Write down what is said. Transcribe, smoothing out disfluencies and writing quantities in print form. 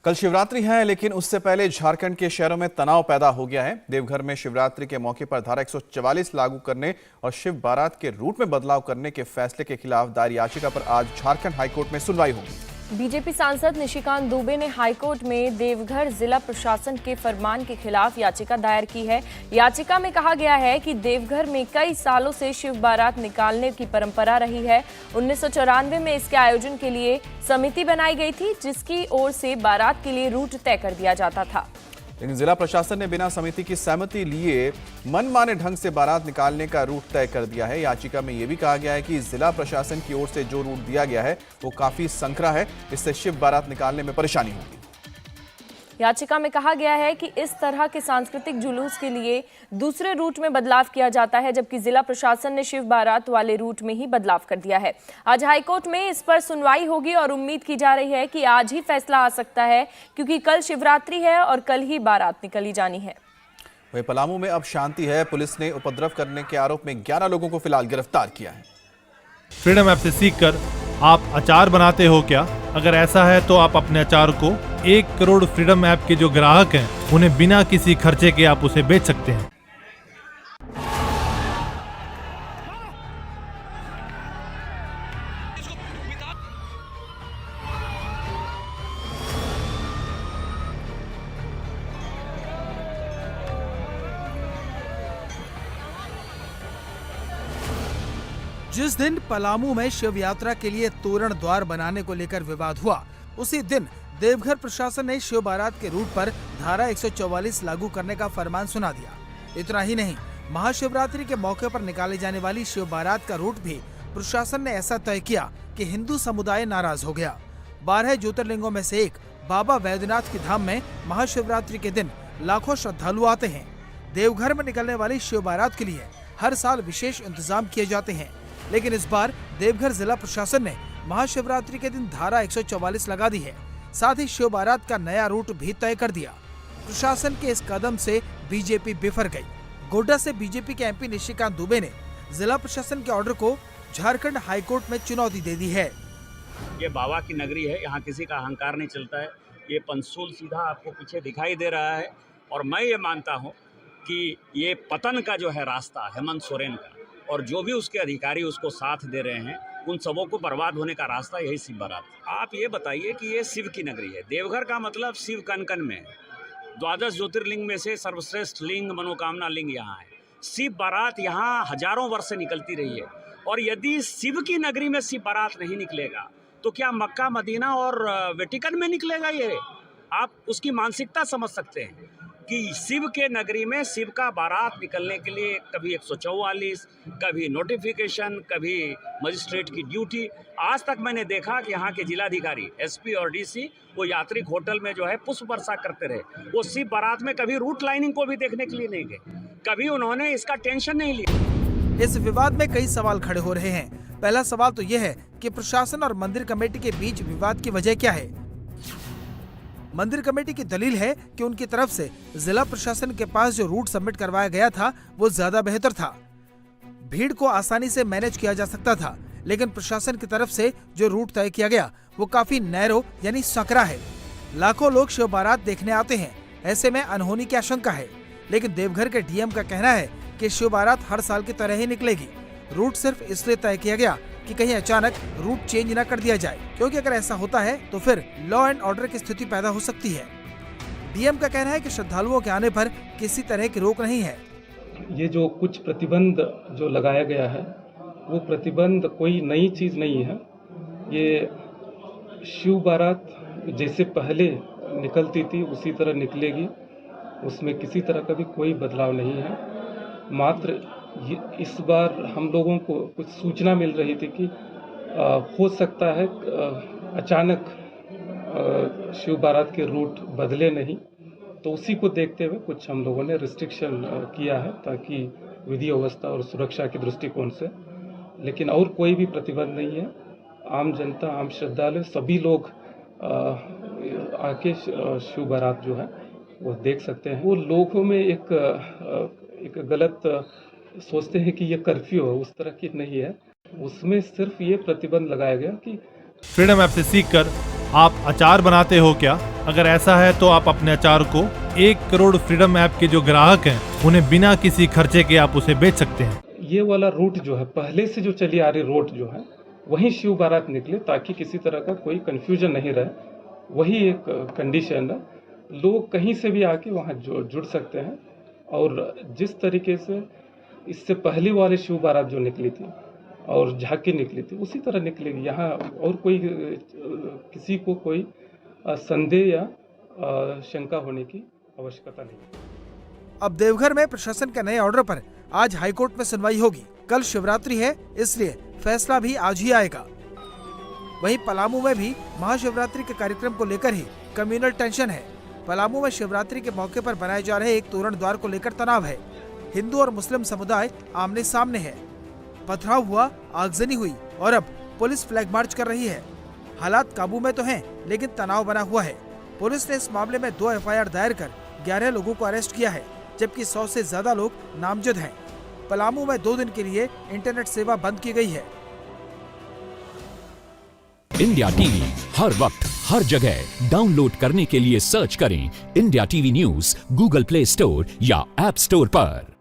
कल शिवरात्रि है, लेकिन उससे पहले झारखंड के शहरों में तनाव पैदा हो गया है। देवघर में शिवरात्रि के मौके पर धारा 144 लागू करने और शिव बारात के रूट में बदलाव करने के फैसले के खिलाफ दायर याचिका पर आज झारखंड हाईकोर्ट में सुनवाई होगी। बीजेपी सांसद निशिकांत दुबे ने हाईकोर्ट में देवघर जिला प्रशासन के फरमान के खिलाफ याचिका दायर की है। याचिका में कहा गया है कि देवघर में कई सालों से शिव बारात निकालने की परंपरा रही है। 1994 में इसके आयोजन के लिए समिति बनाई गई थी, जिसकी ओर से बारात के लिए रूट तय कर दिया जाता था। लेकिन जिला प्रशासन ने बिना समिति की सहमति लिए मनमाने ढंग से बारात निकालने का रूट तय कर दिया है। याचिका में यह भी कहा गया है कि जिला प्रशासन की ओर से जो रूट दिया गया है वो काफी संकरा है, इससे शिव बारात निकालने में परेशानी होगी। याचिका में कहा गया है कि इस तरह के सांस्कृतिक जुलूस के लिए दूसरे रूट में बदलाव किया जाता है, जबकि जिला प्रशासन ने शिव बारात वाले रूट में ही बदलाव कर दिया है। आज हाईकोर्ट में इस पर सुनवाई होगी और उम्मीद की जा रही है कि आज ही फैसला आ सकता है, क्योंकि कल शिवरात्रि है और कल ही बारात निकली जानी है। वहीं पलामू में अब शांति है। पुलिस ने उपद्रव करने के आरोप में 11 लोगों को फिलहाल गिरफ्तार किया है। फ्रीडम ऐप से सीखकर आप अचार बनाते हो क्या? अगर ऐसा है तो आप अपने अचार को 1 करोड़ फ्रीडम ऐप के जो ग्राहक हैं उन्हें बिना किसी खर्चे के आप उसे बेच सकते हैं। जिस दिन पलामू में शिव यात्रा के लिए तोरण द्वार बनाने को लेकर विवाद हुआ, उसी दिन देवघर प्रशासन ने शिव बारात के रूट पर धारा 144 लागू करने का फरमान सुना दिया। इतना ही नहीं, महाशिवरात्रि के मौके पर निकाली जाने वाली शिव बारात का रूट भी प्रशासन ने ऐसा तय किया कि हिंदू समुदाय नाराज हो गया। 12 ज्योतिर्लिंगों में से एक बाबा वैद्यनाथ की धाम में महाशिवरात्रि के दिन लाखों श्रद्धालु आते हैं। देवघर में निकलने वाली शिव बारात के लिए हर साल विशेष इंतजाम किए जाते हैं, लेकिन इस बार देवघर जिला प्रशासन ने महाशिवरात्रि के दिन धारा 144 लगा दी है। साथ ही शिव बारात का नया रूट भी तय कर दिया। प्रशासन के इस कदम से बीजेपी बिफर गई। गोड्डा से बीजेपी के एमपी निशिकांत दुबे ने जिला प्रशासन के ऑर्डर को झारखंड हाईकोर्ट में चुनौती दे दी है। ये बाबा की नगरी है, यहाँ किसी का अहंकार नहीं चलता है। ये पंसूल सीधा आपको पीछे दिखाई दे रहा है और मैं ये मानता हूँ कि ये पतन का जो है रास्ता हेमंत सोरेन का, और जो भी उसके अधिकारी उसको साथ दे रहे हैं, उन सबों को बर्बाद होने का रास्ता यही शिव बारात। आप ये बताइए कि ये शिव की नगरी है। देवघर का मतलब शिव कन कन में है। 12 ज्योतिर्लिंग में से सर्वश्रेष्ठ लिंग मनोकामना लिंग यहाँ है। शिव बारात यहाँ हजारों वर्ष से निकलती रही है, और यदि शिव की नगरी में शिव बारात नहीं निकलेगा तो क्या मक्का मदीना और वेटिकन में निकलेगा? ये आप उसकी मानसिकता समझ सकते हैं कि शिव के नगरी में शिव का बारात निकलने के लिए कभी 144, कभी नोटिफिकेशन, कभी मजिस्ट्रेट की ड्यूटी। आज तक मैंने देखा कि यहाँ के जिलाधिकारी, एसपी और डीसी वो यात्री होटल में जो है पुष्प वर्षा करते रहे। वो शिव बारात में कभी रूट लाइनिंग को भी देखने के लिए नहीं गए, कभी उन्होंने इसका टेंशन नहीं लिया। इस विवाद में कई सवाल खड़े हो रहे हैं। पहला सवाल तो यह है कि प्रशासन और मंदिर कमेटी के बीच विवाद की वजह क्या है। मंदिर कमेटी की दलील है कि उनकी तरफ से जिला प्रशासन के पास जो रूट सबमिट करवाया गया था वो ज्यादा बेहतर था। भीड़ को आसानी से मैनेज किया जा सकता था, लेकिन प्रशासन की तरफ से जो रूट तय किया गया वो काफी नैरो यानी सकरा है। लाखों लोग शिव बारात देखने आते हैं, ऐसे में अनहोनी की आशंका है। लेकिन देवघर के डीएम का कहना है कि शिव बारात हर साल की तरह ही निकलेगी। रूट सिर्फ इसलिए तय किया गया कि कहीं अचानक रूट चेंज न कर दिया जाए, क्योंकि अगर ऐसा होता है तो फिर लॉ एंड ऑर्डर की स्थिति पैदा हो सकती है। डीएम का कहना है कि श्रद्धालुओं के आने पर किसी तरह की रोक नहीं है। ये जो कुछ प्रतिबंध जो लगाया गया है वो प्रतिबंध कोई नई चीज नहीं है। ये शिव बारात जैसे पहले निकलती थी उसी तरह निकलेगी, उसमें किसी तरह का भी कोई बदलाव नहीं है। मात्र इस बार हम लोगों को कुछ सूचना मिल रही थी कि हो सकता है अचानक शिव बारात के रूट बदले नहीं, तो उसी को देखते हुए कुछ हम लोगों ने रिस्ट्रिक्शन किया है, ताकि विधि व्यवस्था और सुरक्षा के दृष्टिकोण से। लेकिन और कोई भी प्रतिबंध नहीं है। आम जनता, आम श्रद्धालु सभी लोग आके शिव बारात जो है वो देख सकते हैं। वो लोगों में एक गलत सोचते हैं कि ये कर्फ्यू है, उस तरह की नहीं है। उसमें सिर्फ ये प्रतिबंध लगाया गया कि फ्रीडम ऐप से सीखकर आप अचार बनाते हो क्या? अगर ऐसा है तो आप अपने अचार को 1 करोड़ फ्रीडम ऐप के जो ग्राहक हैं उन्हें बिना किसी खर्चे के आप उसे बेच सकते हैं। ये वाला रूट जो है, पहले से जो चली आ रही रोड जो है, वहीं शिव बारात निकले ताकि किसी तरह का कोई कंफ्यूजन नहीं रहे। वही एक कंडीशन है। लोग कहीं से भी आके वहाँ जुड़ सकते हैं और जिस तरीके से इससे पहले वाले शिव बारात जो निकली थी और झांकी निकली थी उसी तरह निकलेगी यहाँ। और कोई किसी को कोई संदेह या शंका होने की आवश्यकता नहीं। अब देवघर में प्रशासन के नए ऑर्डर पर आज हाईकोर्ट में सुनवाई होगी। कल शिवरात्रि है, इसलिए फैसला भी आज ही आएगा। वहीं पलामू में भी महाशिवरात्रि के कार्यक्रम को लेकर ही कम्युनल टेंशन है। पलामू में शिवरात्रि के मौके पर बनाए जा रहे एक तोरण द्वार को लेकर तनाव है। हिंदू और मुस्लिम समुदाय आमने सामने है। पथराव हुआ, आगजनी हुई और अब पुलिस फ्लैग मार्च कर रही है। हालात काबू में तो हैं, लेकिन तनाव बना हुआ है। पुलिस ने इस मामले में 2 FIR दायर कर 11 लोगों को अरेस्ट किया है, जबकि 100 से ज्यादा लोग नामजद हैं। पलामू में 2 दिन के लिए इंटरनेट सेवा बंद की गई है। इंडिया टीवी हर वक्त हर जगह डाउनलोड करने के लिए सर्च करें India TV news Google play store या ऐप स्टोर पर।